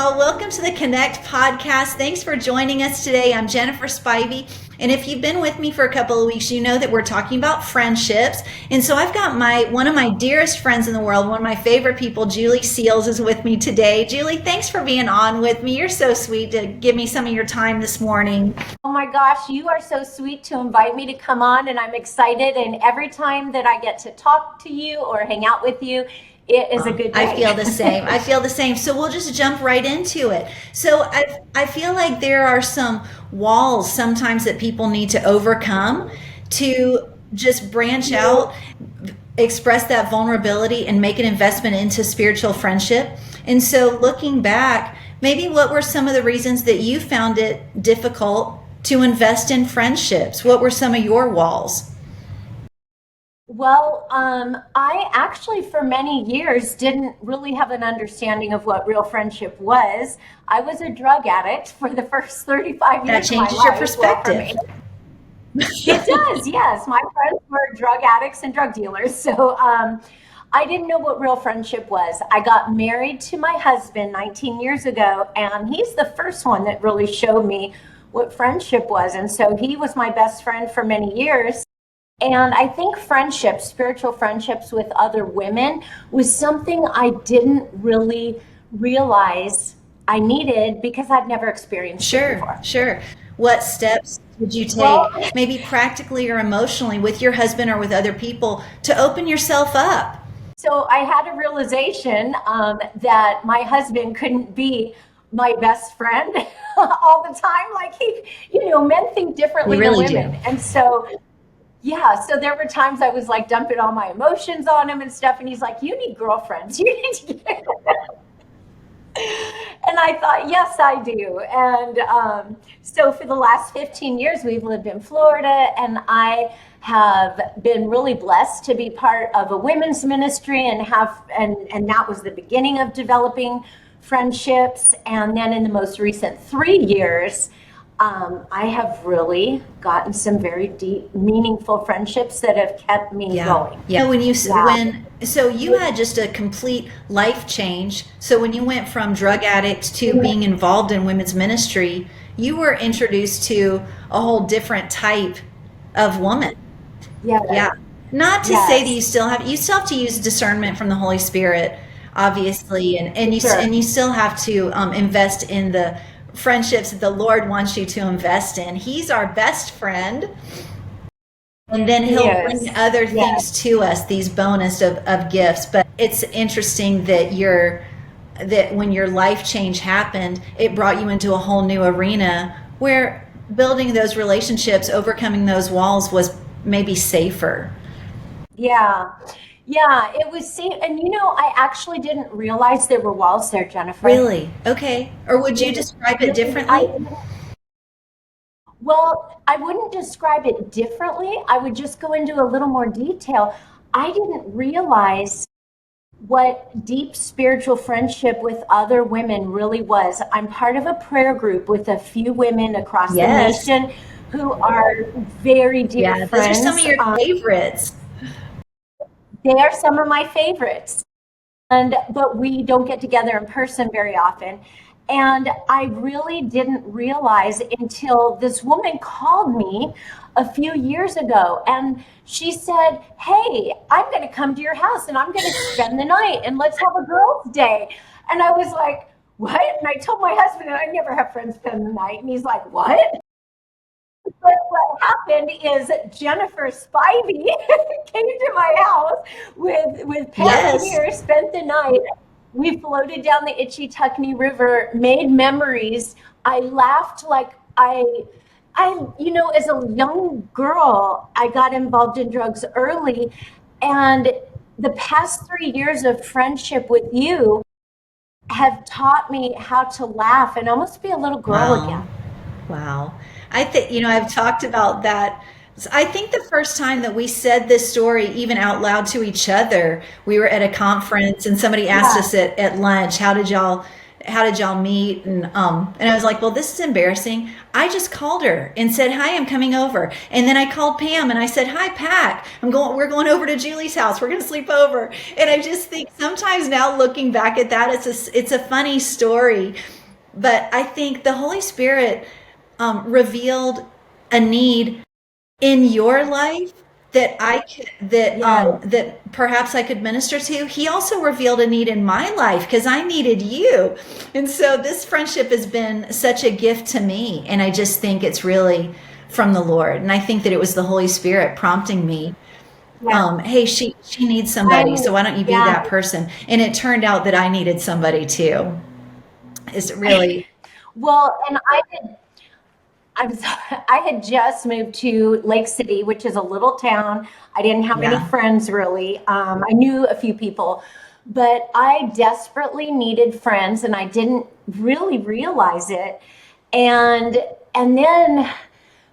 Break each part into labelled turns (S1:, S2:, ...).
S1: y'all. Welcome to the Connect podcast. Thanks for joining us today. I'm Jennifer Spivey. And if you've been with me for a couple of weeks, you know that we're talking about friendships. And so I've got one of my dearest friends in the world, one of my favorite people, Julie Seals, is with me today. Julie, thanks for being on with me. You're so sweet to give me some of your time this morning.
S2: Oh my gosh, you are so sweet to invite me to come on, and I'm excited. And every time that I get to talk to you or hang out with you, it is a good day.
S1: I feel the same. I feel the same. So we'll just jump right into it. So I feel like there are some walls sometimes that people need to overcome to just branch out, express that vulnerability, and make an investment into spiritual friendship. And so looking back, maybe what were some of the reasons that you found it difficult to invest in friendships? What were some of your walls?
S2: Well, I actually for many years didn't really have an understanding of what real friendship was. I was a drug addict for the first 35
S1: That
S2: years of my
S1: changes your
S2: life.
S1: perspective.
S2: It does, yes. My friends were drug addicts and drug dealers. So I didn't know what real friendship was. I got married to my husband 19 years ago, and he's the first one that really showed me what friendship was. And so he was my best friend for many years. And I think friendships, spiritual friendships with other women, was something I didn't really realize I needed because I'd never experienced it before.
S1: Sure. What steps did you take, maybe practically or emotionally, with your husband or with other people to open yourself up?
S2: So I had a realization that my husband couldn't be my best friend all the time. Like men think differently than women. And so there were times I was like dumping all my emotions on him and stuff. And he's like, you need girlfriends. You need to get And I thought, yes, I do. And so for the last 15 years, we've lived in Florida, and I have been really blessed to be part of a women's ministry and that was the beginning of developing friendships. And then in the most recent 3 years, I have really gotten some very deep, meaningful friendships that have kept me going.
S1: So you had just a complete life change. So when you went from drug addict to being involved in women's ministry, you were introduced to a whole different type of woman.
S2: Yeah.
S1: Not to say that you still have to use discernment from the Holy Spirit, obviously, and you still have to invest in the friendships that the Lord wants you to invest in. He's our best friend. And then he'll bring other things to us, these bonus of gifts. But it's interesting that when your life change happened, it brought you into a whole new arena where building those relationships, overcoming those walls was maybe safer.
S2: Yeah, it was safe. And I actually didn't realize there were walls there, Jennifer.
S1: Really? Okay. Or would you describe it differently?
S2: Well, I wouldn't describe it differently. I would just go into a little more detail. I didn't realize what deep spiritual friendship with other women really was. I'm part of a prayer group with a few women across the nation who are very dear friends.
S1: Those are some of your favorites.
S2: They are some of my favorites. But we don't get together in person very often. And I really didn't realize until this woman called me a few years ago, and she said, hey, I'm going to come to your house and I'm going to spend the night and let's have a girls' day. And I was like, what? And I told my husband, and I never have friends spend the night. And he's like, what? But what happened is Jennifer Spivey came to my house with Pam here, spent the night. We floated down the Itchy Tuckney River, made memories. I laughed like as a young girl, I got involved in drugs early. And the past 3 years of friendship with you have taught me how to laugh and almost be a little girl again.
S1: Wow. I think, I've talked about that. I think the first time that we said this story even out loud to each other, we were at a conference and somebody asked us at lunch, how did y'all how did y'all meet? And I was like, well, this is embarrassing. I just called her and said, hi, I'm coming over. And then I called Pam and I said, hi, Pat, we're going over to Julie's house. We're going to sleep over. And I just think sometimes now looking back at that, it's a funny story. But I think the Holy Spirit revealed a need in your life that that perhaps I could minister to. He also revealed a need in my life because I needed you. And so this friendship has been such a gift to me. And I just think it's really from the Lord. And I think that it was the Holy Spirit prompting me,
S2: Yeah.
S1: hey, she needs somebody. So why don't you be that person? And it turned out that I needed somebody too. It's really,
S2: Well, and I had just moved to Lake City, which is a little town. I didn't have any
S1: yeah,
S2: friends really. I knew a few people, but I desperately needed friends, and I didn't really realize it. And and then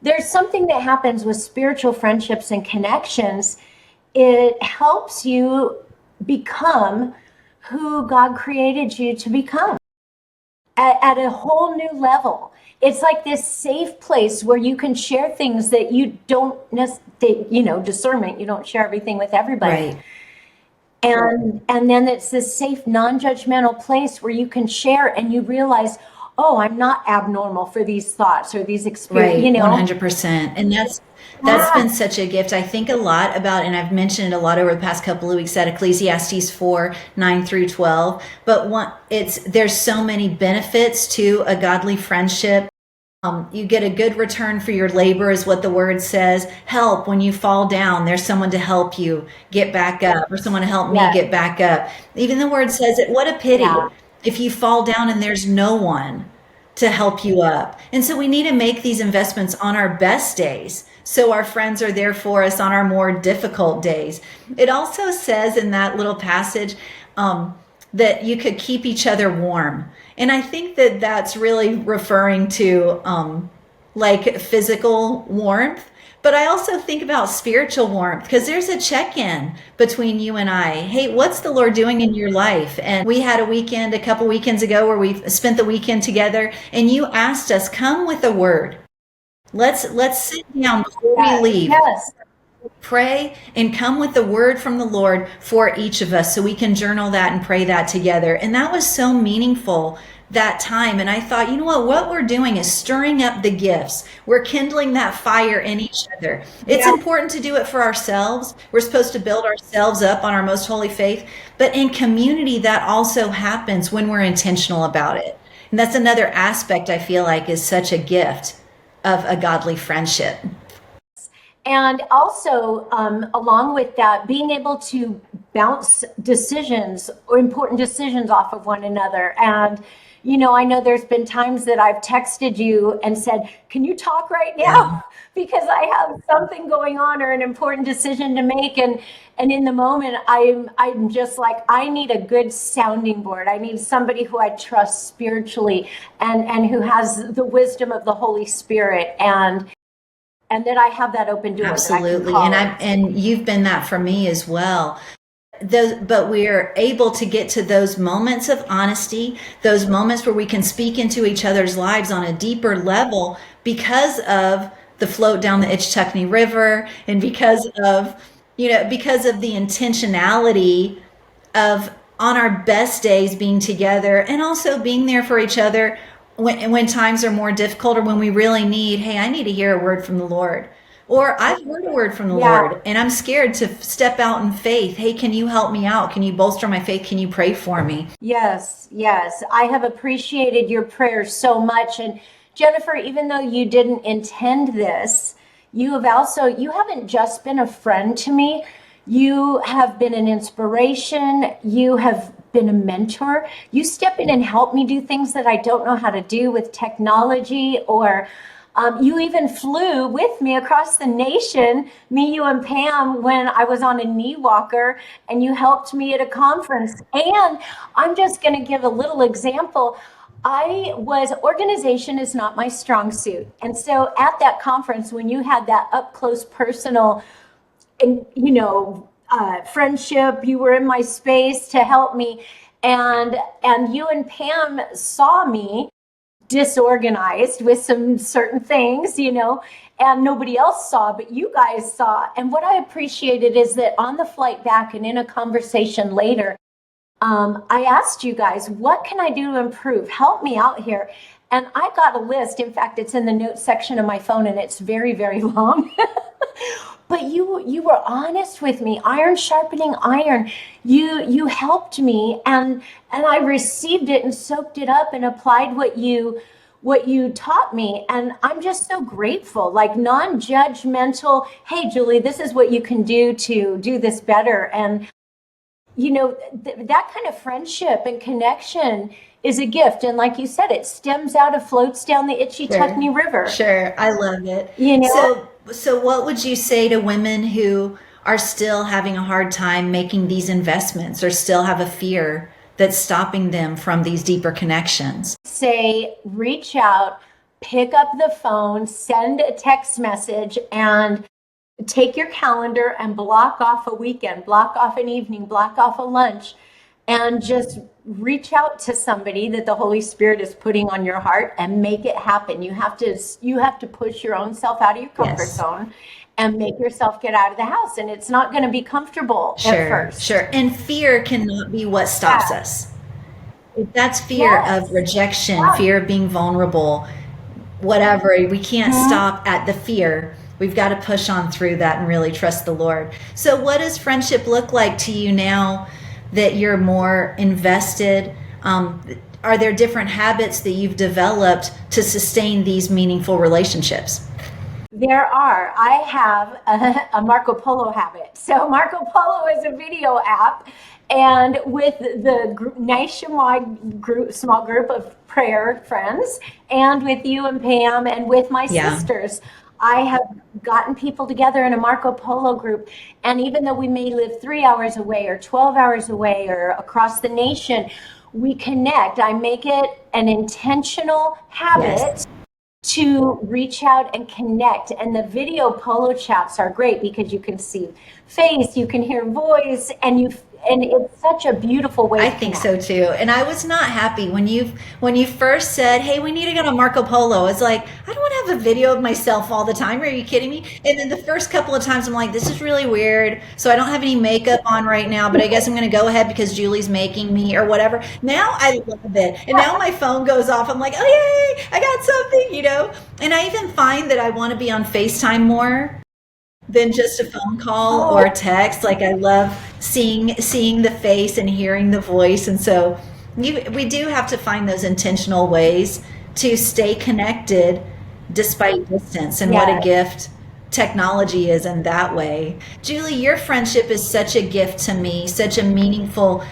S2: there's something that happens with spiritual friendships and connections. It helps you become who God created you to become at a whole new level. It's like this safe place where you can share things that you don't necessarily, discernment, you don't share everything with everybody.
S1: right.
S2: And then it's this safe, non-judgmental place where you can share and you realize, oh, I'm not abnormal for these thoughts or these experiences,
S1: Right, 100%. And that's been such a gift. I think a lot about, and I've mentioned it a lot over the past couple of weeks at Ecclesiastes 4, 9 through 12. But there's so many benefits to a godly friendship. You get a good return for your labor, is what the word says. Help when you fall down. There's someone to help you get back up, or someone to help me
S2: Yeah,
S1: get back up. Even the word says it. What a pity
S2: yeah,
S1: if you fall down and there's no one to help you up. And so we need to make these investments on our best days, so our friends are there for us on our more difficult days. It also says in that little passage that you could keep each other warm. And I think that that's really referring to like physical warmth. But I also think about spiritual warmth because there's a check in between you and I. Hey, what's the Lord doing in your life? And we had a weekend a couple weekends ago where we spent the weekend together, and you asked us, come with a word. Let's sit down before we
S2: yeah,
S1: leave,
S2: yes,
S1: pray, and come with the word from the Lord for each of us so we can journal that and pray that together. And that was so meaningful that time. And I thought, you know what we're doing is stirring up the gifts. We're kindling that fire in each other. It's
S2: yeah,
S1: important to do it for ourselves. We're supposed to build ourselves up on our most holy faith. But in community, that also happens when we're intentional about it. And that's another aspect I feel like is such a gift of a godly friendship.
S2: and also along with that, being able to bounce decisions or important decisions off of one another. And I know there's been times that I've texted you and said, can you talk right
S1: Yeah,
S2: now? Because I have something going on or an important decision to make. And in the moment, I'm just like, I need a good sounding board. I need somebody who I trust spiritually and who has the wisdom of the Holy Spirit. And that I have that open door that I can
S1: absolutely.
S2: call
S1: And you've been that for me as well. But we're able to get to those moments of honesty, those moments where we can speak into each other's lives on a deeper level because of the float down the Itchtuckney River, and because of the intentionality of on our best days being together, and also being there for each other when times are more difficult, or when we really need, hey, I need to hear a word from the Lord, or I've heard a word from the
S2: Yeah.
S1: Lord and I'm scared to step out in faith. Hey, can you help me out? Can you bolster my faith? Can you pray for me?
S2: Yes, yes. I have appreciated your prayers so much. And Jennifer, even though you didn't intend this, you haven't just been a friend to me. You have been an inspiration. You have been a mentor. You step in and help me do things that I don't know how to do with technology, or you even flew with me across the nation, me, you, and Pam, when I was on a knee walker, and you helped me at a conference. And I'm just going to give a little example. Organization is not my strong suit. And so at that conference, when you had that up close personal and friendship, you were in my space to help me. And you and Pam saw me disorganized with some certain things, and nobody else saw, but you guys saw. And what I appreciated is that on the flight back and in a conversation later, I asked you guys, what can I do to improve? Help me out here. And I got a list. In fact, it's in the notes section of my phone, and it's very, very long. But you were honest with me, iron sharpening iron. You helped me, and I received it and soaked it up and applied what you taught me. And I'm just so grateful, like non-judgmental. Hey, Julie, this is what you can do to do this better. And that kind of friendship and connection is a gift. And like you said, it stems out, it floats down the Itchy Tuckney River.
S1: Sure. I love it. So what would you say to women who are still having a hard time making these investments or still have a fear that's stopping them from these deeper connections?
S2: Say, reach out, pick up the phone, send a text message, and take your calendar and block off a weekend, block off an evening, block off a lunch, and just reach out to somebody that the Holy Spirit is putting on your heart and make it happen. You have to push your own self out of your comfort zone and make yourself get out of the house. And it's not going to be comfortable at first.
S1: Sure. And fear cannot be what stops us. If that's fear of rejection, fear of being vulnerable, whatever, we can't stop at the fear. We've got to push on through that and really trust the Lord. So what does friendship look like to you now that you're more invested? Are there different habits that you've developed to sustain these meaningful relationships?
S2: There are. I have a Marco Polo habit. So Marco Polo is a video app, and with the nationwide small group of prayer friends, and with you and Pam, and with my sisters, I have gotten people together in a Marco Polo group. And even though we may live 3 hours away or 12 hours away or across the nation, we connect. I make it an intentional habit to reach out and connect. And the video polo chats are great because you can see face, you can hear voice, and it's such a beautiful way.
S1: I think so too. And I was not happy when you first said, "Hey, we need to go to Marco Polo." It's like, I don't want to have a video of myself all the time. Are you kidding me? And then the first couple of times I'm like, this is really weird. So I don't have any makeup on right now, but I guess I'm going to go ahead because Julie's making me or whatever. Now I love it. And now my phone goes off. I'm like, oh yay, I got something, And I even find that I want to be on FaceTime more than just a phone call or a text. Like I love seeing the face and hearing the voice. And so we do have to find those intentional ways to stay connected despite distance, and what a gift technology is in that way. Julie, your friendship is such a gift to me, such a meaningful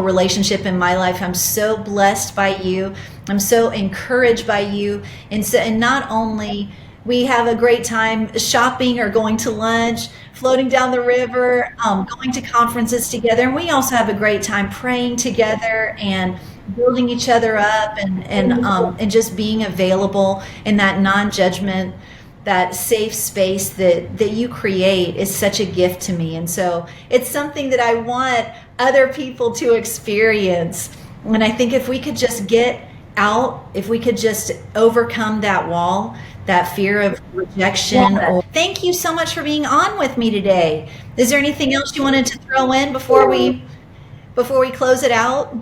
S1: relationship in my life. I'm so blessed by you. I'm so encouraged by you. And not only we have a great time shopping or going to lunch, floating down the river, going to conferences together. And we also have a great time praying together and building each other up and just being available in that non-judgment, that safe space that you create is such a gift to me. And so it's something that I want other people to experience. And I think if we could just get out, if we could just overcome that wall, that fear of rejection. Thank you so much for being on with me today. Is there anything else you wanted to throw in before we close it out?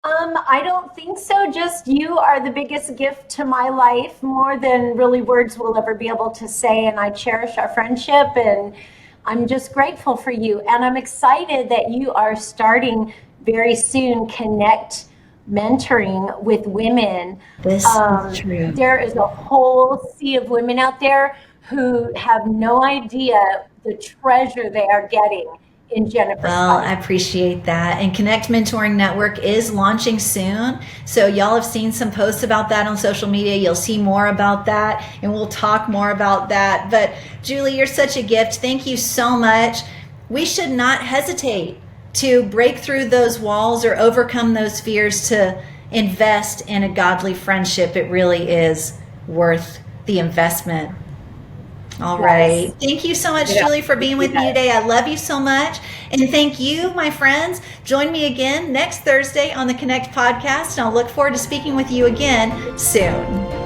S2: I don't think so. Just you are the biggest gift to my life, more than really words will ever be able to say. And I cherish our friendship, and I'm just grateful for you. And I'm excited that you are starting very soon Connect mentoring with women.
S1: This is true.
S2: There is a whole sea of women out there who have no idea the treasure they are getting in Jennifer's life.
S1: I appreciate that. And Connect Mentoring Network is launching soon. So y'all have seen some posts about that on social media. You'll see more about that, and we'll talk more about that. But Julie, you're such a gift. Thank you so much. We should not hesitate to break through those walls or overcome those fears to invest in a godly friendship. It really is worth the investment. All
S2: Yes.
S1: right. Thank you so much,
S2: Yeah.
S1: Julie, for being with me today. I love you so much. And thank you, my friends. Join me again next Thursday on the Connect podcast. And I'll look forward to speaking with you again soon.